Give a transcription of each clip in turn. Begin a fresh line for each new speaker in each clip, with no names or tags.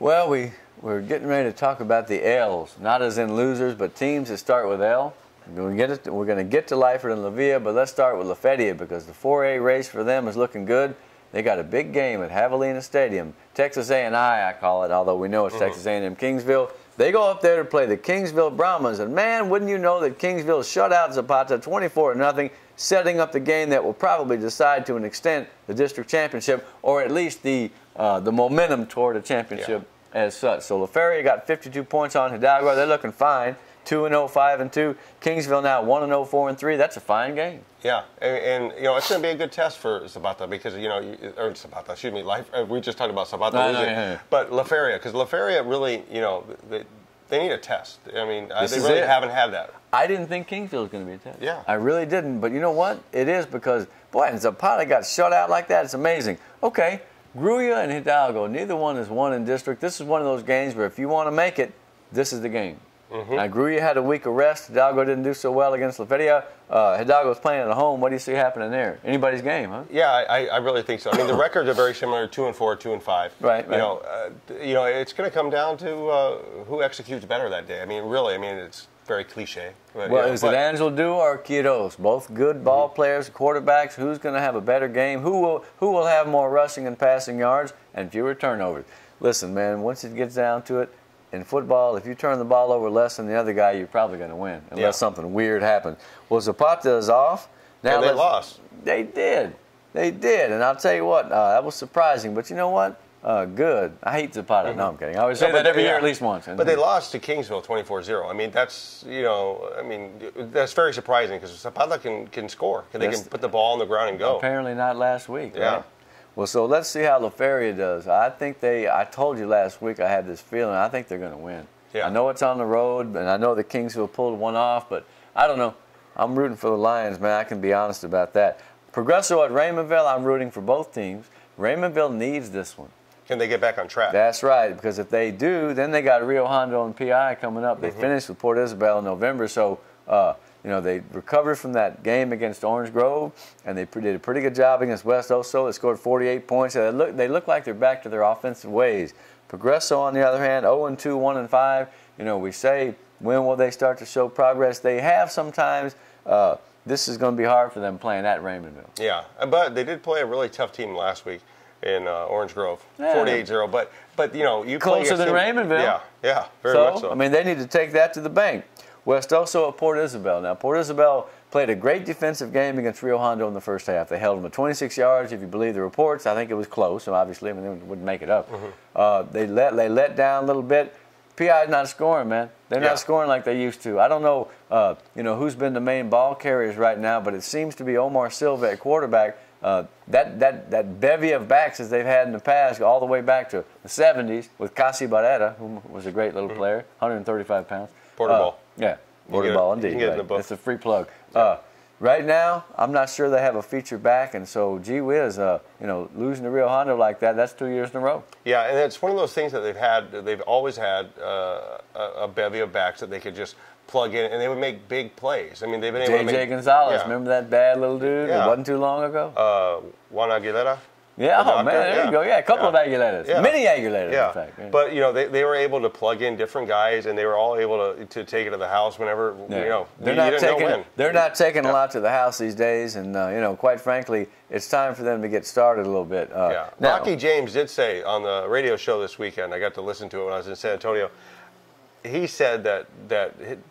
Well, we're getting ready to talk about the L's, not as in losers, but teams that start with L. We're going to get to Lyford and La Villa, but let's start with Lafayette because the 4A race for them is looking good. They got a big game at Javelina Stadium. Texas A&I call it, although we know it's Texas A&M Kingsville. They go up there to play the Kingsville Brahmas, and man, wouldn't you know that Kingsville shut out Zapata 24-0, setting up the game that will probably decide to an extent the district championship, or at least the momentum toward a championship as such. So LaFeria got 52 points on Hidalgo. They're looking fine. 2-0, 5-2. Kingsville now 1-0, 4-3. That's a fine game.
Yeah, and you know it's going to be a good test for Zapata because or Zapata, excuse me, we just talked about Zapata losing, but LaFeria, because LaFeria really, they need a test. I mean, they really haven't had that.
I didn't think Kingsville was going to be a test.
Yeah,
I really didn't. But you know what? It is because boy, and Zapata got shut out like that. It's amazing. Okay, Gruya and Hidalgo, neither one has won in district. This is one of those games where if you want to make it, this is the game. Now, Gruya had a week of rest. Hidalgo didn't do so well against Lafayette. Hidalgo's playing at home. What do you see happening there? Anybody's game, huh?
Yeah, I really think so. I mean, the records are very similar, 2-4, 2-5.
Right.
It's going to come down to who executes better that day. I mean, really, it's very cliche. But,
well, is it Angel Du or Quiros? Both good ball players, quarterbacks. Who's going to have a better game? Who will have more rushing and passing yards and fewer turnovers? Listen, man, once it gets down to it, in football, if you turn the ball over less than the other guy, you're probably going to win, unless something weird happens. Well, Zapata is off. Now
and they lost.
They did. And I'll tell you what, that was surprising. But you know what? Good. I hate Zapata. No, I'm kidding. I always say that every year at least once.
But they lost to Kingsville 24-0. I mean, that's very surprising because Zapata can score. They can put the ball on the ground and go.
Apparently not last week.
Yeah.
Right? Well, so let's see how LaFeria does. I told you last week I had this feeling. I think they're going to win.
Yeah.
I know it's on the road, and I know the Kingsville pulled one off, but I don't know. I'm rooting for the Lions, man. I can be honest about that. Progresso at Raymondville, I'm rooting for both teams. Raymondville needs this one.
Can they get back on track?
That's right, because if they do, then they got Rio Hondo and PI coming up. They finished with Port Isabel in November, so they recovered from that game against Orange Grove, and they did a pretty good job against West Oso. They scored 48 points. They look like they're back to their offensive ways. Progresso, on the other hand, 0-2, 1-5. We say, when will they start to show progress? They have sometimes. This is going to be hard for them playing at Raymondville.
Yeah, but they did play a really tough team last week in Orange Grove, 48-0. But you
closer than Raymondville.
Yeah, very much so.
I mean, they need to take that to the bank. West Oso at Port Isabel. Now, Port Isabel played a great defensive game against Rio Hondo in the first half. They held them to 26 yards, if you believe the reports. I think it was close, so obviously, they wouldn't make it up. They let down a little bit. PI's not scoring, man. They're not scoring like they used to. I don't know, who's been the main ball carriers right now, but it seems to be Omar Silva at quarterback. That bevy of backs as they've had in the past, all the way back to the 70s with Casi Barrera, who was a great little player, 135 pounds.
Porter ball.
Yeah, Porter ball indeed. It's a free plug. Right now, I'm not sure they have a feature back, and so gee whiz, losing to Rio Hondo like that, that's 2 years in a row.
Yeah, and it's one of those things that they've always had a bevy of backs that they could just plug in, and they would make big plays. I mean, they've been able to make...
J.J. Gonzalez, remember that bad little dude?
Yeah.
It wasn't too long ago?
Juan Aguilera.
Yeah, man, there you go. Yeah, a couple of Aguileras.
Yeah.
Many Aguileras, in fact. Yeah.
But, they were able to plug in different guys, and they were all able to take it to the house whenever,
They're not taking a lot to the house these days, and, quite frankly, it's time for them to get started a little bit.
Now, Rocky James did say on the radio show this weekend, I got to listen to it when I was in San Antonio, he said that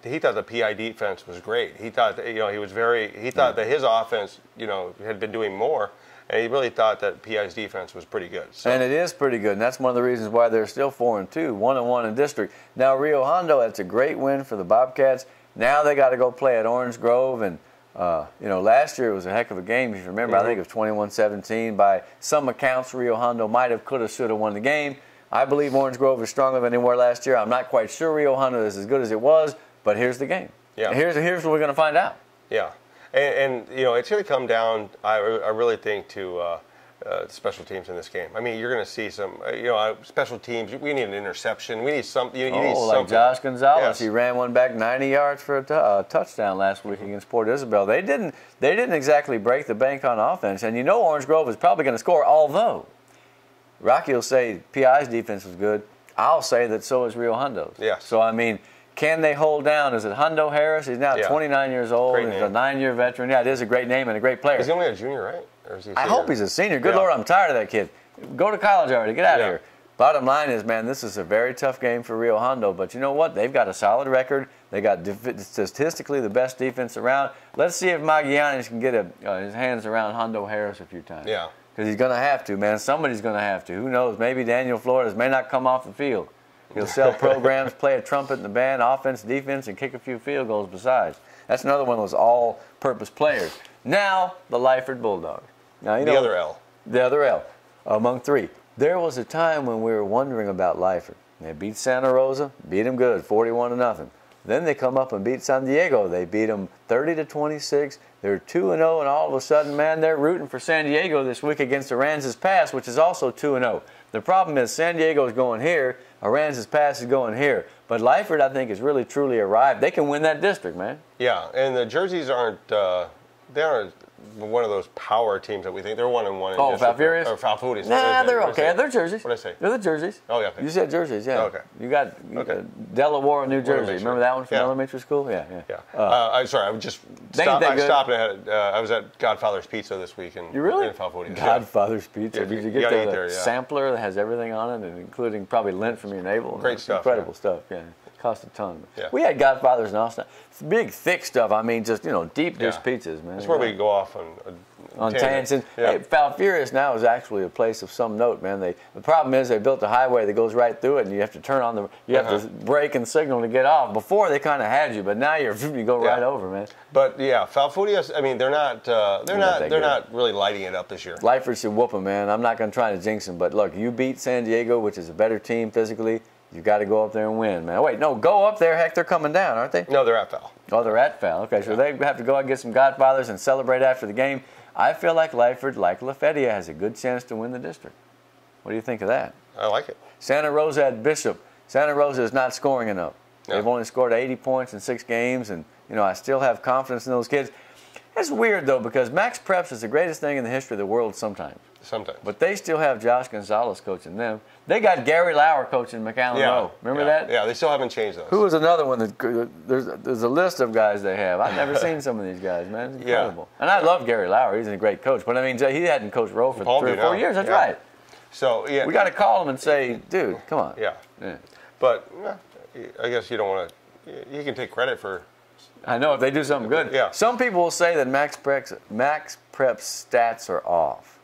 he thought the PI defense was great. He thought that, he thought that his offense, had been doing more. And he really thought that PI's defense was pretty good. So.
And it is pretty good, and that's one of the reasons why they're still 4-2, 1-1 in district. Now, Rio Hondo, that's a great win for the Bobcats. Now they got to go play at Orange Grove, and last year it was a heck of a game. If you remember, I think it was 21-17. By some accounts, Rio Hondo might have, could have, should have won the game. I believe Orange Grove is stronger than they were last year. I'm not quite sure Rio Hondo is as good as it was, but here's the game. Yeah. Here's what we're going to find out.
Yeah. And it's going to come down, I really think, to special teams in this game. I mean, you're going to see some, special teams. We need an interception. We need something. You need
like
something.
Josh Gonzalez. Yes. He ran one back 90 yards for a touchdown last week against Port Isabel. They didn't exactly break the bank on offense. And Orange Grove is probably going to score, although Rocky will say PI's defense was good. I'll say that so is Rio Hondo's.
Yes.
So, I mean, can they hold down? Is it Hondo Harris? He's now 29 years old.
Great
He's
name.
a 9-year veteran. Yeah, it is a great name and a great player.
He's only a junior, right? Or is he a
I
senior?
hope he's a senior. Good Lord, I'm tired of that kid. Go to college already. Get out of here. Bottom line is, man, this is a very tough game for Rio Hondo. But you know what? They've got a solid record. They got statistically the best defense around. Let's see if Magallanes can get his hands around Hondo Harris a few times.
Yeah.
Because he's going to have to, man. Somebody's going to have to. Who knows? Maybe Daniel Flores may not come off the field. He'll sell programs, play a trumpet in the band, offense, defense, and kick a few field goals besides. That's another one of those all-purpose players. Now, the Lyford Bulldogs. Now, you know,
the other L.
The other L, among three. There was a time when we were wondering about Lyford. They beat Santa Rosa, beat them good, 41-0. Then they come up and beat San Diego. They beat them 30-26. They're 2-0, and all of a sudden, man, they're rooting for San Diego this week against Aransas Pass, which is also 2-0. The problem is San Diego is going here, Aransas Pass is going here. But Lyford, I think, has really, truly arrived. They can win that district, man.
Yeah, and the jerseys aren't they aren't one of those power teams that we think. They're 1-1 in district.
Falfurrias?
Or Falfurrias.
Nah, they're okay. They're jerseys.
What did I say?
They're the jerseys.
Oh, yeah. Okay.
You said jerseys, yeah.
Oh, okay.
You got Delaware, New Jersey. Remember that one from elementary school? Yeah.
I'm sorry. I just stopped. I was at Godfather's Pizza this week in Falfurrias.
Godfather's Pizza. Did you get the
there,
sampler that has everything on it, and including probably lint from your navel?
Great stuff.
Incredible stuff. Yeah. Cost a ton.
Yeah.
We had Godfathers in Austin. It's big, thick stuff. I mean, just deep dish pizzas, man.
That's where we go off on
tangents. Hey, Falfurrias now is actually a place of some note, man. The problem is they built a highway that goes right through it, and you have to turn on you have to brake and signal to get off. Before they kind of had you, but now you go right over, man.
But yeah, Falfurrias. I mean, they're not really lighting it up this year.
Lyford should whoop them, man. I'm not going to try to jinx them, but look, you beat San Diego, which is a better team physically. You got to go up there and win, man. Wait, no, go up there. Heck, they're coming down, aren't they?
No, they're at Fal.
Oh, they're at Fal. Okay, so they have to go out and get some Godfathers and celebrate after the game. I feel like Lyford, like LaFedia, has a good chance to win the district. What do you think of that?
I like it.
Santa Rosa at Bishop. Santa Rosa is not scoring enough.
No.
They've only scored 80 points in 6 games, and I still have confidence in those kids. It's weird, though, because Max Preps is the greatest thing in the history of the world sometimes.
Sometimes.
But they still have Josh Gonzalez coaching them. They got Gary Lauer coaching McAllen Rowe. Remember that?
Yeah, they still haven't changed those.
Who was another one that there's a list of guys they have. I've never seen some of these guys, man. It's incredible. Yeah. And I love Gary Lauer. He's a great coach. But I mean, he hadn't coached Rowe for 3 or 4 years. That's right.
So
we got to call him and say, dude, come on.
Yeah. But I guess you don't want to. You can take credit for.
I know if they do something good.
Yeah.
Some people will say that Max Prep's stats are off.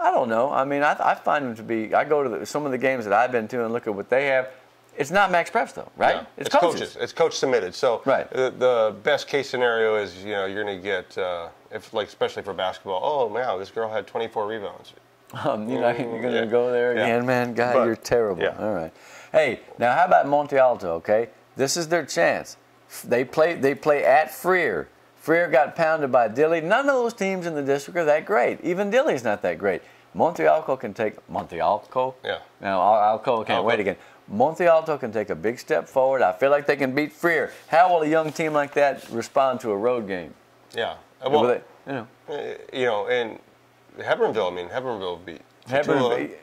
I don't know. I mean, I find them to be. I go to some of the games that I've been to and look at what they have. It's not Max Preps though, right?
Yeah. It's coaches. It's coach submitted. So the best case scenario is you're going to get especially for basketball. Oh man, this girl had 24 rebounds.
You're going to go there again, man. God, you're terrible.
Yeah.
All right. Hey, now how about Monte Alto? Okay, this is their chance. They play at Freer. Freer got pounded by Dilley. None of those teams in the district are that great. Even Dilley's not that great. Monte Alto can take Monte Alto.
Yeah.
Now Alco can't wait again. Monte Alto can take a big step forward. I feel like they can beat Freer. How will a young team like that respond to a road game?
Yeah.
Well,
and Hebbronville. I mean, Hebbronville beat.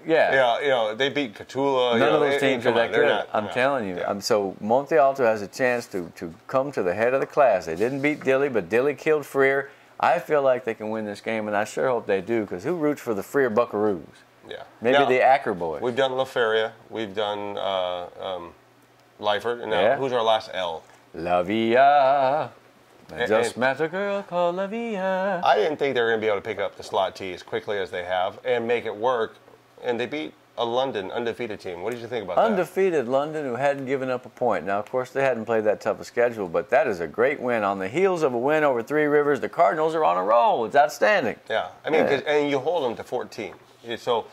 Yeah,
they beat Cotulla.
None of those teams are that good. I'm telling you.
Yeah.
So Monte Alto has a chance to come to the head of the class. They didn't beat Dilley, but Dilley killed Freer. I feel like they can win this game, and I sure hope they do, because who roots for the Freer Buckaroos?
Yeah.
Maybe the Acker boys.
We've done La Feria. We've done Lyford. And now, who's our last L?
La Villa. I just met a girl called La Villa.
I didn't think they were going to be able to pick up the slot T as quickly as they have and make it work. And they beat a London undefeated team. What did you think about that?
Undefeated London, who hadn't given up a point. Now, of course, they hadn't played that tough a schedule, but that is a great win. On the heels of a win over Three Rivers, the Cardinals are on a roll. It's outstanding.
Yeah. I mean, and you hold them to 14. So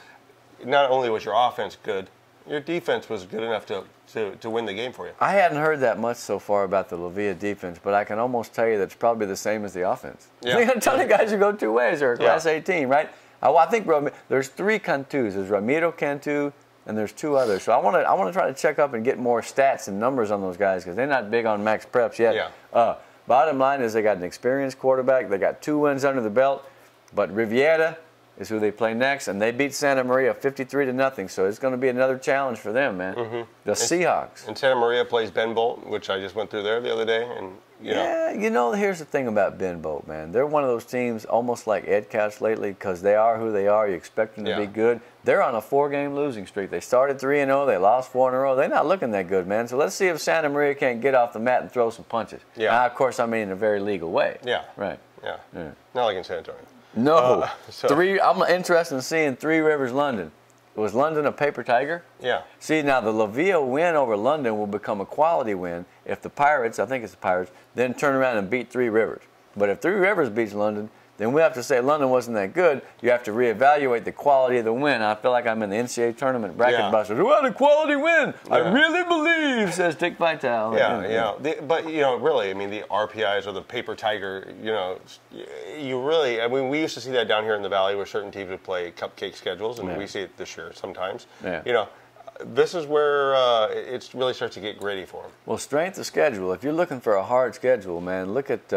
not only was your offense good, your defense was good enough to win the game for you.
I hadn't heard that much so far about the La Villa defense, but I can almost tell you that it's probably the same as the offense.
Yeah.
They got a ton of guys who go two ways. They're a Class A team, right? I think there's 3 Cantus. There's Ramiro Cantu, and there's 2 others. So I want to try to check up and get more stats and numbers on those guys, because they're not big on Max Preps yet.
Yeah.
Bottom line is they got an experienced quarterback. They got 2 wins under the belt. But Riviera, is who they play next, and they beat Santa Maria 53-0. So it's going to be another challenge for them, man. The Seahawks.
And Santa Maria plays Ben Bolt, which I just went through there the other day, and
here's the thing about Ben Bolt, man. They're one of those teams almost like Ed Couch lately because they are who they are. You expect them to be good. They're on a 4-game losing streak. They started 3-0. They lost 4 in a row. They're not looking that good, man. So let's see if Santa Maria can't get off the mat and throw some punches.
Yeah.
Now, of course, I mean in a very legal way.
Yeah.
Right.
Yeah. Not like in San Antonio.
No. I'm interested in seeing Three Rivers London. Was London a paper tiger?
Yeah.
See, now the La Villa win over London will become a quality win if the Pirates, I think it's the Pirates, then turn around and beat Three Rivers. But if Three Rivers beats London, then we have to say London wasn't that good. You have to reevaluate the quality of the win. I feel like I'm in the NCAA tournament bracket busters. Who had a quality win? I really believe, says Dick Vitale.
But, really, I mean, the RPIs or the paper tiger, you really, I mean, we used to see that down here in the Valley where certain teams would play cupcake schedules, and we see it this year sometimes.
Yeah.
This is where it really starts to get gritty for them.
Well, strength of schedule. If you're looking for a hard schedule, man, look at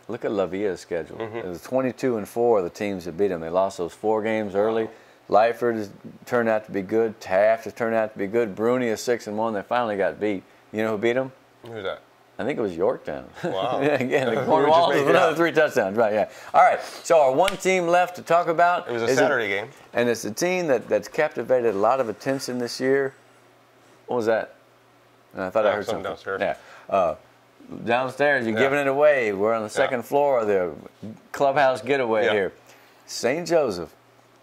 La Villa's schedule. It was 22-4 of the teams that beat them. They lost those 4 games early. Lyford has turned out to be good. Taft has turned out to be good. Bruni is 6-1. They finally got beat. You know who beat them?
Who's that?
I think it was Yorktown.
Wow.
Again, the Cornwalls with another 3 touchdowns. Right, yeah. All right, so our one team left to talk about.
It was a Saturday game.
And it's a team that's captivated a lot of attention this year. What was that? I thought I heard something.
Downstairs.
Yeah. Downstairs, you're giving it away. We're on the second floor of the clubhouse getaway here. St. Joseph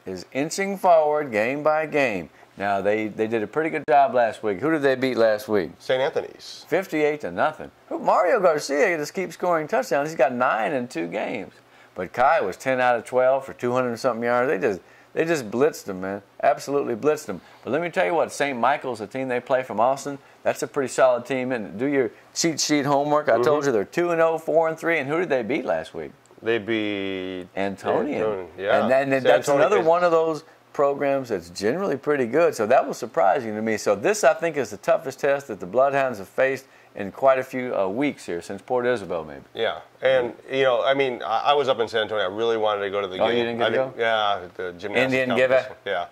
is inching forward game by game. Now, they did a pretty good job last week. Who did they beat last week?
St. Anthony's.
58-0. Mario Garcia just keeps scoring touchdowns. He's got 9 in 2 games. But Kai was 10 out of 12 for 200-something yards. They just blitzed them, man. Absolutely blitzed them. But let me tell you what, St. Michael's, the team they play from Austin, that's a pretty solid team. And do your cheat sheet homework. I told you they're 2-0, 4-3. And who did they beat last week?
They beat
Antonian.
Yeah.
And that's another one of those programs that's generally pretty good. So that was surprising to me. So this, I think, is the toughest test that the Bloodhounds have faced in quite a few weeks here, since Port Isabel, maybe.
Yeah, and, I mean, I was up in San Antonio. I really wanted to go to the game.
Oh, you didn't get to go?
Yeah, the gymnastics
Indian give it?
Yeah.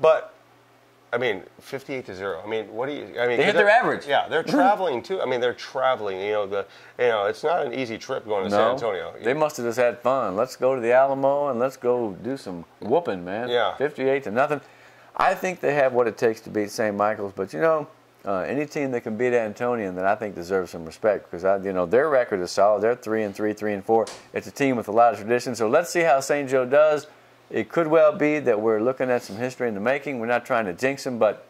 But, I mean, 58-0. I mean, what do you... I mean,
they hit their average.
Yeah, they're traveling, too. I mean, they're traveling. It's not an easy trip going to San Antonio.
They must have just had fun. Let's go to the Alamo and let's go do some whooping, man.
Yeah.
58-0. I think they have what it takes to beat St. Michael's, but, any team that can beat Antonian that I think deserves some respect because their record is solid. They're 3-3, 3-4. It's a team with a lot of tradition. So let's see how St. Joe does. It could well be that we're looking at some history in the making. We're not trying to jinx them, but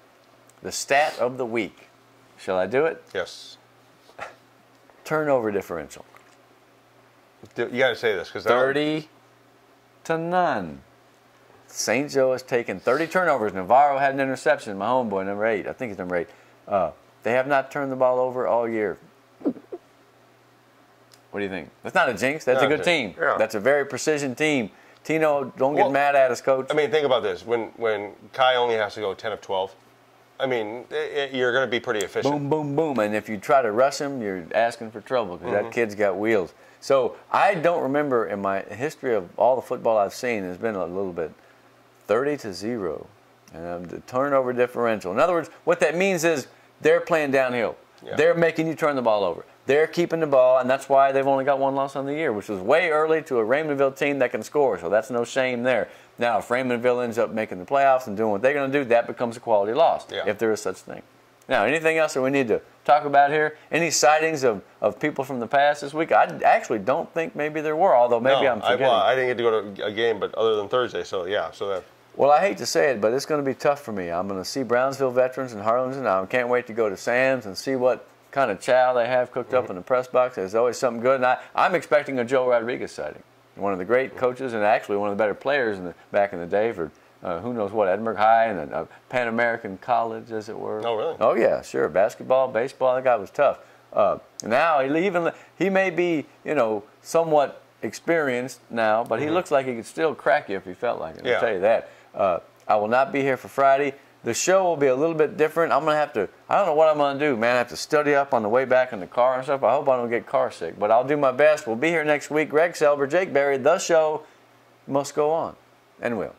the stat of the week. Shall I do it?
Yes.
Turnover differential.
You got to say this because
30-0. St. Joe has taken 30 turnovers. Navarro had an interception. My homeboy, number 8. I think he's number 8. They have not turned the ball over all year. What do you think? That's not a jinx. That's a good team.
Yeah.
That's a very precision team. Tino, don't get mad at us, Coach.
I mean, think about this. When Kai only has to go 10 of 12, I mean, you're going to be pretty efficient.
Boom, boom, boom. And if you try to rush him, you're asking for trouble because that kid's got wheels. So I don't remember in my history of all the football I've seen, there's been a little bit 30-0. And the turnover differential. In other words, what that means is they're playing downhill. Yeah. They're making you turn the ball over. They're keeping the ball, and that's why they've only got 1 loss on the year, which was way early to a Raymondville team that can score. So that's no shame there. Now, if Raymondville ends up making the playoffs and doing what they're going to do, that becomes a quality loss, if there is such thing. Now, anything else that we need to talk about here? Any sightings of people from the past this week? I actually don't think maybe there were, although maybe I'm forgetting.
I didn't get to go to a game, but other than Thursday, so yeah.
Well, I hate to say it, but it's going to be tough for me. I'm going to see Brownsville veterans and Harlingen. I can't wait to go to Sam's and see what kind of chow they have cooked up in the press box. There's always something good. And I'm expecting a Joe Rodriguez sighting. One of the great coaches and actually one of the better players back in the day for who knows what, Edinburgh High and Pan American College, as it were.
Oh, really?
Oh, yeah, sure. Basketball, baseball, that guy was tough. Now, he may be, somewhat experienced now, but he looks like he could still crack you if he felt like it. I'll tell you that. I will not be here for Friday. The show will be a little bit different. I'm going to have to, I don't know what I'm going to do, man. I have to study up on the way back in the car and stuff. I hope I don't get car sick, but I'll do my best. We'll be here next week. Greg Selber, Jake Berry, the show must go on. And will.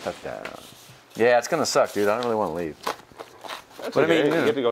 Touchdown. Yeah, it's gonna suck, dude. I don't really want to leave.
That's
What do you
okay.
mean,
You get to go